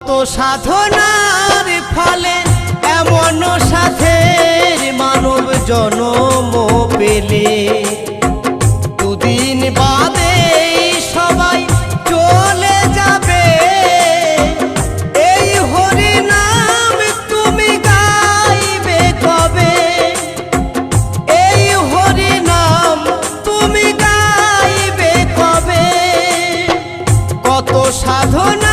তো সাধনার ফলে এমন সাথের মানব জন্ম পেলে দুদিন বাদে সবাই চলে যাবে। এই হরি নাম তুমি গাইবে কবে? এই হরি নাম তুমি গাইবে কবে? কত সাধনা